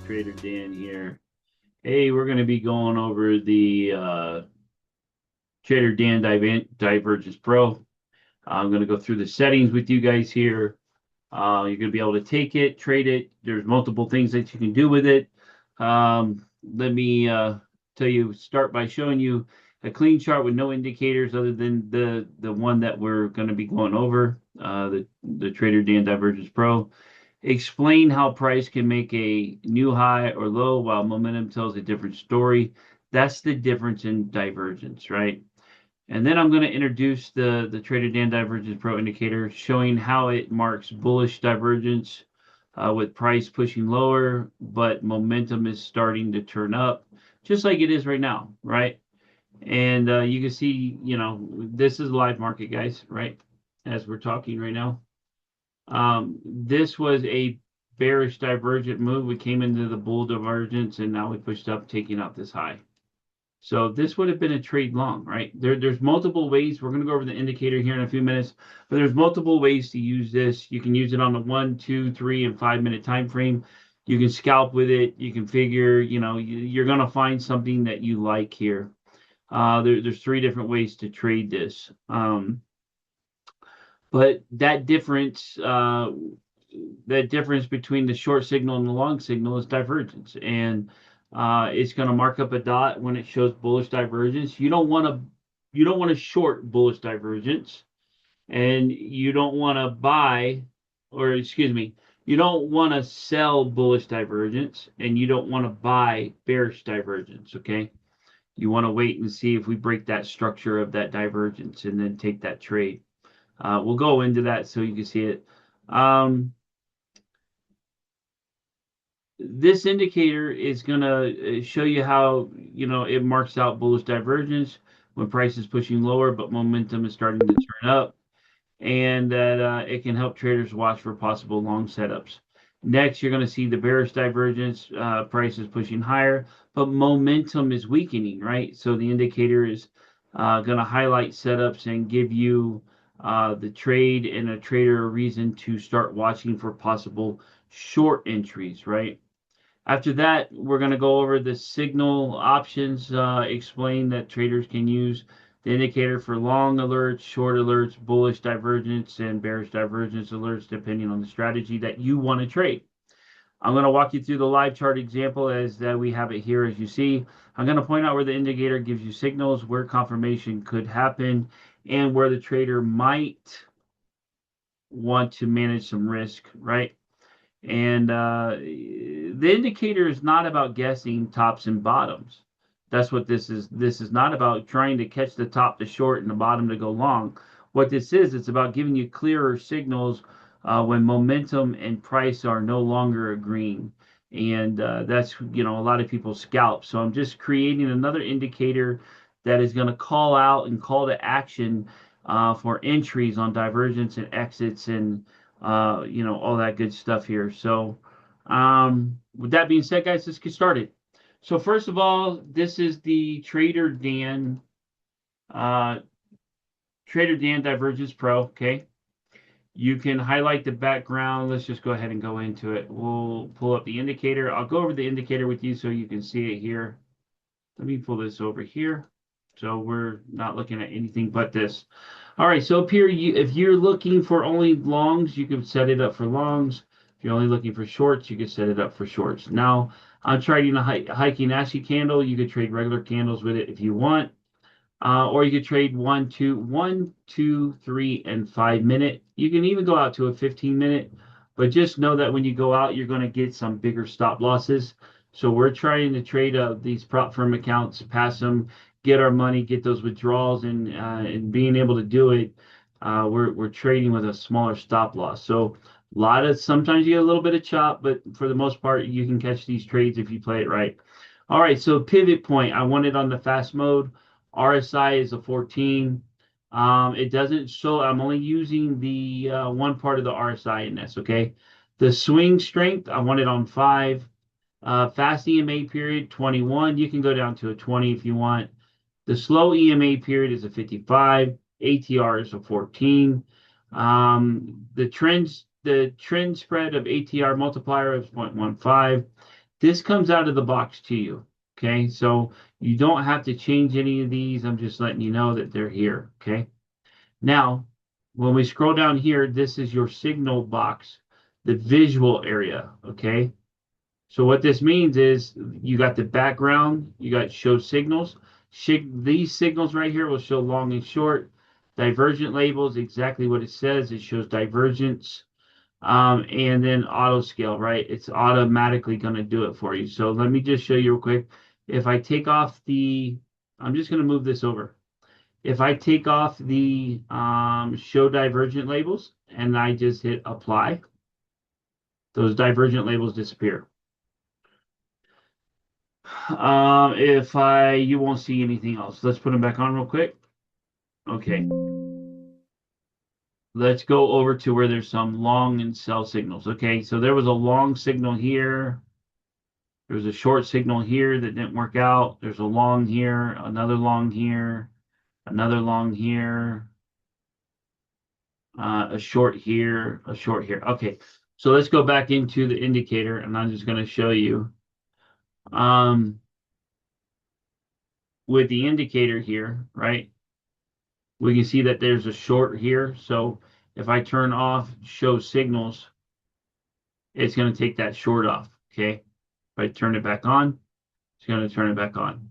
Trader Dan here. Hey, we're going to be going over the TraderDan Divergence Pro. I'm going to go through the settings with you guys here. You're going to be able to take it, trade it. There's multiple things that you can do with it. Let me start by showing you a clean chart with no indicators other than the one that we're going to be going over, the TraderDan Divergence Pro. Explain how price can make a new high or low while momentum tells a different story. That's the difference in divergence, right? And then I'm going to introduce the TraderDan Divergence Pro Indicator, showing how it marks bullish divergence with price pushing lower, but momentum is starting to turn up, just like it is right now, right? And you can see, this is a live market, guys, right? As we're talking right now. This was a bearish divergent move. We came into the bull divergence, and now we pushed up, taking out this high. So this would have been a trade long, right? There's multiple ways. We're going to go over the indicator here in a few minutes, but there's multiple ways to use this. You can use it on the 1, 2, 3, and 5 minute time frame. You can scalp with it. You can figure, you're going to find something that you like here. There's 3 different ways to trade this. But that difference between the short signal and the long signal is divergence, and it's going to mark up a dot when it shows bullish divergence. You don't want to short bullish divergence, and you don't want to buy, or excuse me, you don't want to sell bullish divergence, and you don't want to buy bearish divergence. Okay, you want to wait and see if we break that structure of that divergence, and then take that trade. We'll go into that so you can see it. This indicator is going to show you how, it marks out bullish divergence when price is pushing lower, but momentum is starting to turn up, and that it can help traders watch for possible long setups. Next, you're going to see the bearish divergence. Price is pushing higher, but momentum is weakening, right? So the indicator is going to highlight setups and give you the trade and a trader a reason to start watching for possible short entries, right? After that, we're going to go over the signal options, explain that traders can use the indicator for long alerts, short alerts, bullish divergence, and bearish divergence alerts, depending on the strategy that you want to trade. I'm going to walk you through the live chart example as we have it here, as you see. I'm going to point out where the indicator gives you signals, where confirmation could happen, and where the trader might want to manage some risk, right? And the indicator is not about guessing tops and bottoms. That's what this is. This is not about trying to catch the top to short and the bottom to go long. What this is, it's about giving you clearer signals when momentum and price are no longer agreeing. And that's, a lot of people scalp. So I'm just creating another indicator that is going to call out and call to action for entries on divergence and exits and all that good stuff here. So with that being said, guys, let's get started. So first of all, this is the TraderDan Divergence Pro. Okay, you can highlight the background. Let's just go ahead and go into it. We'll pull up the indicator. I'll go over the indicator with you so you can see it here. Let me pull this over here, so we're not looking at anything but this. All right, so up here, if you're looking for only longs, you can set it up for longs. If you're only looking for shorts, you can set it up for shorts. Now, I'm trading a hiking ASCII candle. You could trade regular candles with it if you want. Or you could trade 1, 2, 3, and 5 minute. You can even go out to a 15-minute, but just know that when you go out, you're going to get some bigger stop losses. So we're trying to trade these prop firm accounts, pass them, get our money, get those withdrawals, and being able to do it, we're trading with a smaller stop loss. So sometimes you get a little bit of chop, but for the most part, you can catch these trades if you play it right. All right, so pivot point, I want it on the fast mode. RSI is a 14. It doesn't show. I'm only using the one part of the RSI in this. Okay, the swing strength, I want it on 5. Fast EMA period 21. You can go down to a 20 if you want. The slow EMA period is a 55. ATR is a 14. The trend spread of ATR multiplier is 0.15. this comes out of the box to you. Okay, so you don't have to change any of these. I'm just letting you know that they're here. Okay, now when we scroll down here, this is your signal box, the visual area. Okay, so what this means is you got the background, you got show signals. These signals right here will show long and short. Divergent labels, exactly what it says. It shows divergence. And then auto scale, right? It's automatically going to do it for you. So let me just show you real quick. If I take off I'm just going to move this over. If I take off the show divergent labels and I just hit apply, those divergent labels disappear. You won't see anything else. Let's put them back on real quick. Okay. Let's go over to where there's some long and sell signals. Okay, so there was a long signal here. There was a short signal here that didn't work out. There's a long here, another long here, another long here, a short here, a short here. Okay, so let's go back into the indicator, and I'm just going to show you. With the indicator here, right, we can see that there's a short here. So if I turn off show signals, it's going to take that short off. Okay, if I turn it back on, it's going to turn it back on.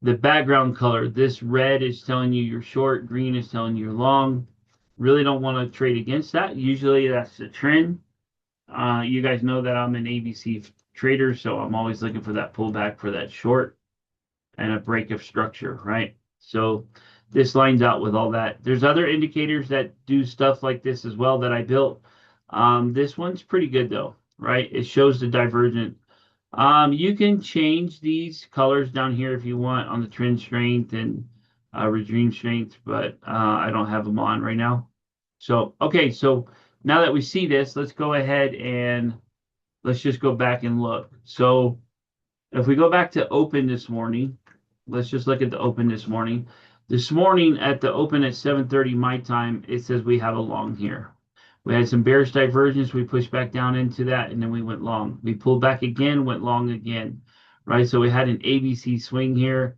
The background color, this red is telling you you're short, green is telling you you're long. Really don't want to trade against that. Usually that's the trend. You guys know that I'm an ABC trader, so I'm always looking for that pullback for that short and a break of structure, right? So this lines out with all that. There's other indicators that do stuff like this as well that I built. This one's pretty good though, right? It shows the divergent. You can change these colors down here if you want on the trend strength and regime strength, but I don't have them on right now. So, okay, so now that we see this, let's go ahead and let's just go back and look. So if we go back to open this morning, let's just look at the open this morning. This morning at the open at 7:30 my time, it says we have a long here. We had some bearish divergence. We pushed back down into that, and then we went long. We pulled back again, went long again, right? So we had an ABC swing here.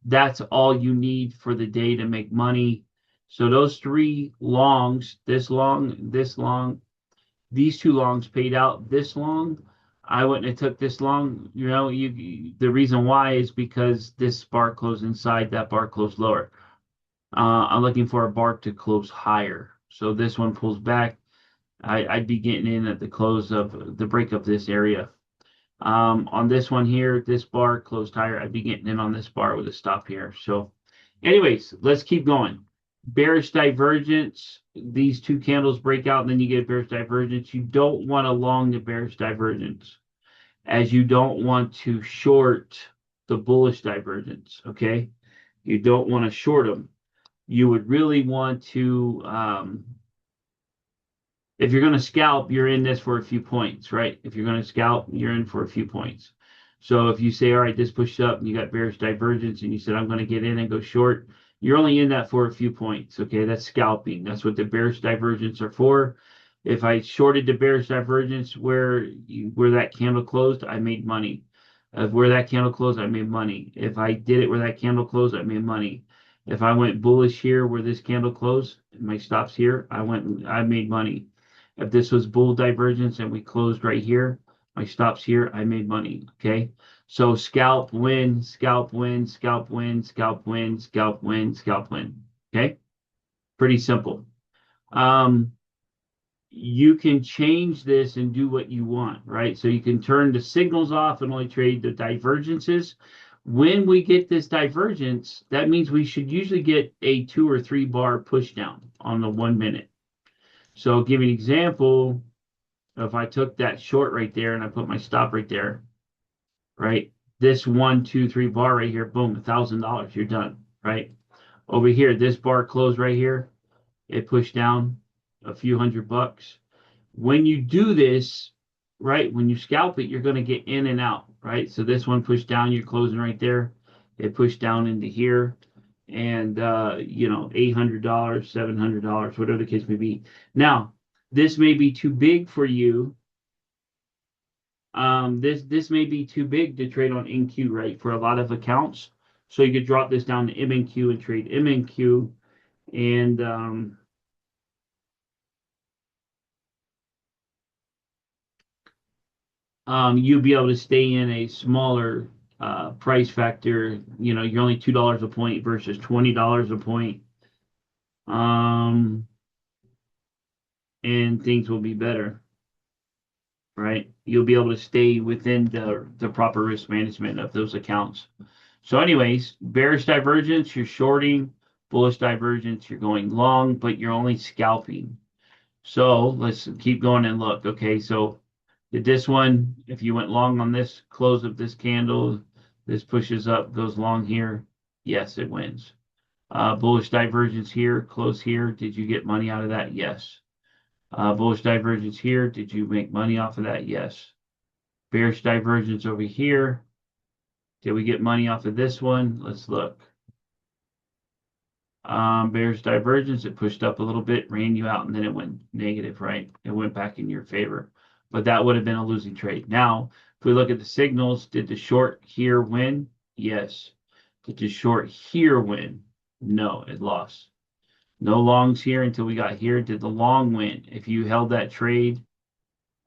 That's all you need for the day to make money. So those three longs, this long, these two longs paid out this long. I wouldn't have took this long. You know, the reason why is because this bar closed inside, that bar closed lower. I'm looking for a bar to close higher. So this one pulls back. I'd be getting in at the close of the break of this area. On this one here, this bar closed higher. I'd be getting in on this bar with a stop here. So anyways, let's keep going. Bearish divergence. These two candles break out, and then you get bearish divergence. You don't want to long the bearish divergence, as you don't want to short the bullish divergence, okay? You don't want to short them. You would really want to if you're going to scalp, you're in this for a few points, right? If you're going to scalp, you're in for a few points. So if you say, all right, this pushed up and you got bearish divergence and you said, I'm going to get in and go short, you're only in that for a few points, okay? That's scalping. That's what the bearish divergence are for. If I shorted the bearish divergence where that candle closed, I made money. Where that candle closed, I made money. If I did it where that candle closed, I made money. If I went bullish here where this candle closed, my stops here, I made money. If this was bull divergence and we closed right here, my stops here, I made money. Okay. So scalp, win, scalp, win, scalp, win, scalp, win, scalp, win, scalp, win. Okay. Pretty simple. You can change this and do what you want, right? So you can turn the signals off and only trade the divergences. When we get this divergence, that means we should usually get a 2 or 3 bar push down on the 1 minute. So I'll give you an example. If I took that short right there and I put my stop right there, right? This 1, 2, 3 bar right here, boom, $1,000, you're done, right? Over here, this bar closed right here, it pushed down a few $100. When you do this, right, when you scalp it, you're going to get in and out, right? So this one pushed down, you're closing right there. It pushed down into here. And, $800, $700, whatever the case may be. Now, this may be too big for you. This may be too big to trade on NQ, right, for a lot of accounts. So you could drop this down to MNQ and trade MNQ, and you'll be able to stay in a smaller price factor. You know, you're only $2 a point versus $20 a point, um, and things will be better, right? You'll be able to stay within the proper risk management of those accounts. So, anyways, bearish divergence, you're shorting. Bullish divergence, you're going long, but you're only scalping. So let's keep going and look. Okay, so did this one, if you went long on this close of this candle, this pushes up, goes long here. Yes, it wins. Bullish divergence here, close here. Did you get money out of that? Yes. Bullish divergence here. Did you make money off of that? Yes. Bearish divergence over here. Did we get money off of this one? Let's look. Bearish divergence, it pushed up a little bit, ran you out, and then it went negative, right? It went back in your favor. But that would have been a losing trade. Now, if we look at the signals, did the short here win? Yes. Did the short here win? No, it lost. No longs here until we got here. Did the long win? If you held that trade,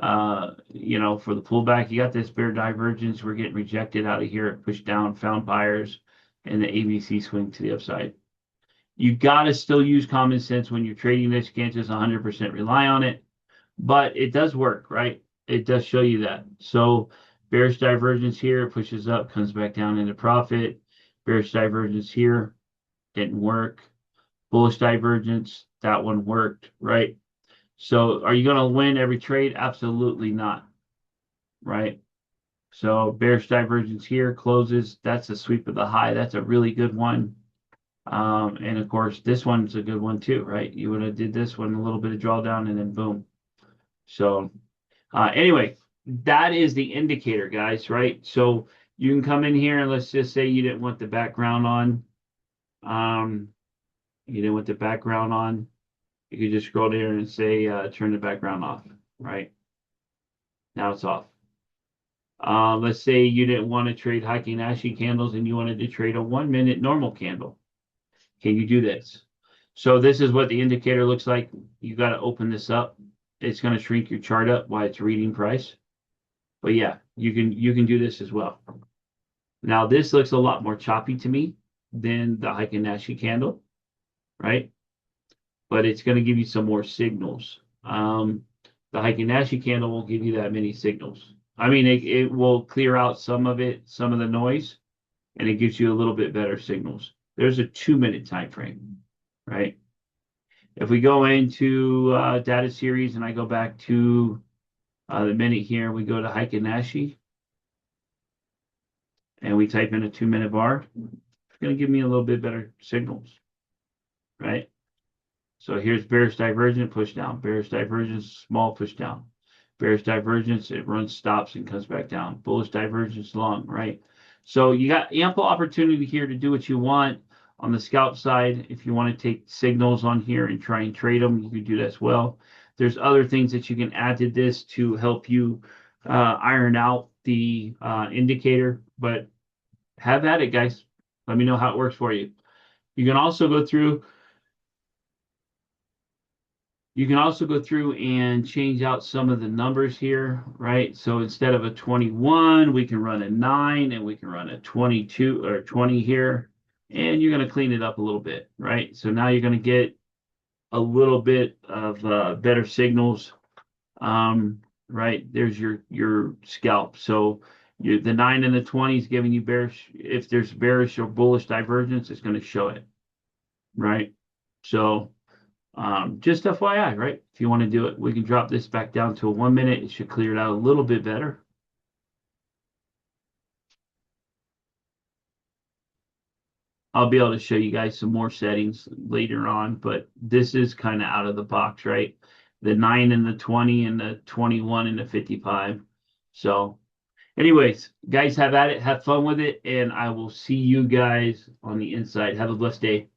you know, for the pullback, you got this bear divergence. We're getting rejected out of here. It pushed down, found buyers, and the ABC swing to the upside. You got to still use common sense when you're trading this. You can't just 100% rely on it, but it does work, right? It does show you that. So bearish divergence here, pushes up, comes back down into profit. Bearish divergence here, didn't work. Bullish divergence, that one worked, right? So are you going to win every trade? Absolutely not, right? So bearish divergence here closes. That's a sweep of the high. That's a really good one. And of course, this one's a good one too, right? You would have did this one, a little bit of drawdown, and then boom. So anyway, that is the indicator, guys, right? So you can come in here and let's just say you didn't want the background on. You didn't want the background on. You could just scroll there and say turn the background off, right? Now it's off. Let's say you didn't want to trade Heikin Ashi candles and you wanted to trade a 1 minute normal candle. Can you do this? So this is what the indicator looks like. You got to open this up. It's going to shrink your chart up while it's reading price. But yeah, you can do this as well. Now this looks a lot more choppy to me than the Heikin Ashi candle, right? But it's going to give you some more signals. The Heikin Ashi candle won't give you that many signals. I mean, it will clear out some of it, some of the noise, and it gives you a little bit better signals. There's a 2-minute time frame, right? If we go into data series and I go back to the minute here, we go to Heikin Ashi and we type in a 2-minute bar, it's going to give me a little bit better signals, right? So here's bearish divergence, push down. Bearish divergence, small push down. Bearish divergence, it runs, stops, and comes back down. Bullish divergence, long, right? So you got ample opportunity here to do what you want on the scalp side. If you want to take signals on here and try and trade them, you can do that as well. There's other things that you can add to this to help you iron out the indicator, but have at it, guys. Let me know how it works for you. You can also go through and change out some of the numbers here, right? So instead of a 21, we can run a 9 and we can run a 22 or 20 here. And you're going to clean it up a little bit, right? So now you're going to get a little bit of better signals, right? There's your scalp. So the 9 and the 20 is giving you bearish. If there's bearish or bullish divergence, it's going to show it, right? So just FYI, right? If you want to do it, we can drop this back down to a 1 minute. It should clear it out a little bit better. I'll be able to show you guys some more settings later on, but this is kind of out of the box, right? The 9 and the 20 and the 21 and the 55. So anyways, guys, have at it. Have fun with it. And I will see you guys on the inside. Have a blessed day.